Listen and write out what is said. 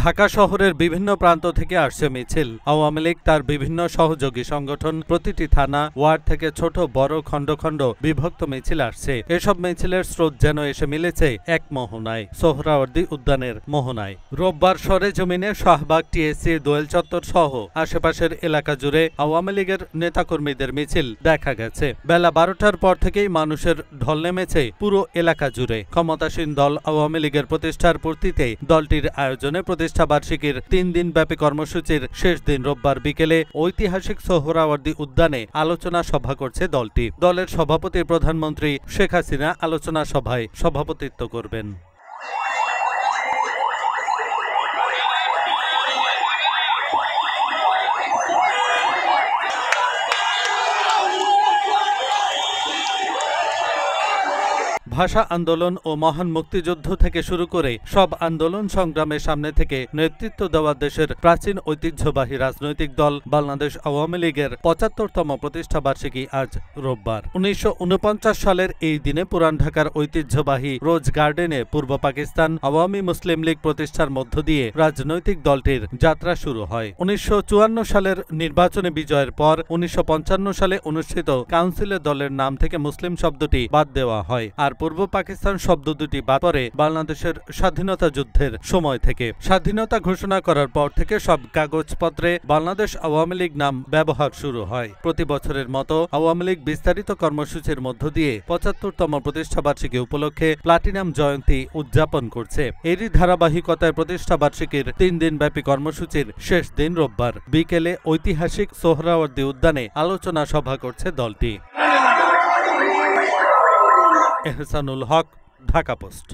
ঢাকা শহরের বিভিন্ন প্রান্ত থেকে আসছে মিছিল। আওয়ামী লীগ তার বিভিন্ন সহযোগী সংগঠন প্রতিটি থানা ওয়ার্ড থেকে ছোট বড় খণ্ড খণ্ড বিভক্ত মিছিল আসছে। এসব মিছিলের স্রোত যেন এসে মিলেছে এক মোহনায়, সোহরাওয়ার্দী উদ্যানের মোহনায়। রোববার সরেজমিনে শাহবাগ, টিএসসি, দোয়েল চত্বর সহ আশেপাশের এলাকা জুড়ে আওয়ামী লীগের নেতাকর্মীদের মিছিল দেখা গেছে। বেলা 12টার পর থেকেই মানুষের ঢল নেমেছে পুরো এলাকা জুড়ে। ক্ষমতাসীন দল আওয়ামী লীগের প্রতিষ্ঠার পূর্তিতে দলটির আয়োজনে প্রতিষ্ঠাবার্ষিকীর 3 দিনব্যাপী কর্মসূচির শেষ দিন রোববার বিকেলে ঐতিহাসিক সোহরাওয়ার্দী উদ্যানে আলোচনা সভা করছে দলটি। দলের সভাপতি প্রধানমন্ত্রী শেখ হাসিনা আলোচনা সভায় সভাপতিত্ব করবেন। ভাষা আন্দোলন ও মহান মুক্তিযুদ্ধ থেকে শুরু করে সব আন্দোলন সংগ্রামের সামনে থেকে নেতৃত্ব দেওয়া দেশের প্রাচীন ঐতিহ্যবাহী রাজনৈতিক দল বাংলাদেশ আওয়ামী লীগের ৭৫তম প্রতিষ্ঠাবার্ষিকী আজ রোববার। ১৯৪৯ সালের এই দিনে পুরান ঢাকার ঐতিহ্যবাহী রোজ গার্ডেনে পূর্ব পাকিস্তান আওয়ামী মুসলিম লীগ প্রতিষ্ঠার মধ্য দিয়ে রাজনৈতিক দলটির যাত্রা শুরু হয়। ১৯৫৪ সালের নির্বাচনে বিজয়ের পর ১৯৫৫ সালে অনুষ্ঠিত কাউন্সিলে দলের নাম থেকে মুসলিম শব্দটি বাদ দেওয়া হয়। আর পূর্ব পাকিস্তান শব্দ দুটি বাদ পড়ে বাংলাদেশের স্বাধীনতা যুদ্ধের সময় থেকে। স্বাধীনতা ঘোষণা করার পর থেকে সব কাগজপত্রে বাংলাদেশ আওয়ামী লীগ নাম ব্যবহার শুরু হয়। প্রতি বছরের মতো আওয়ামী লীগ বিস্তারিত কর্মসূচির মধ্য দিয়ে ৭৫তম প্রতিষ্ঠাবার্ষিকী উপলক্ষে প্লাটিনাম জয়ন্তী উদযাপন করছে। এরই ধারাবাহিকতায় প্রতিষ্ঠাবার্ষিকীর 3 দিনব্যাপী কর্মসূচির শেষ দিন রোববার বিকেলে ঐতিহাসিক সোহরাওয়ার্দী উদ্যানে আলোচনা সভা করছে দলটি। এহসানুল হক, ঢাকা পোস্ট।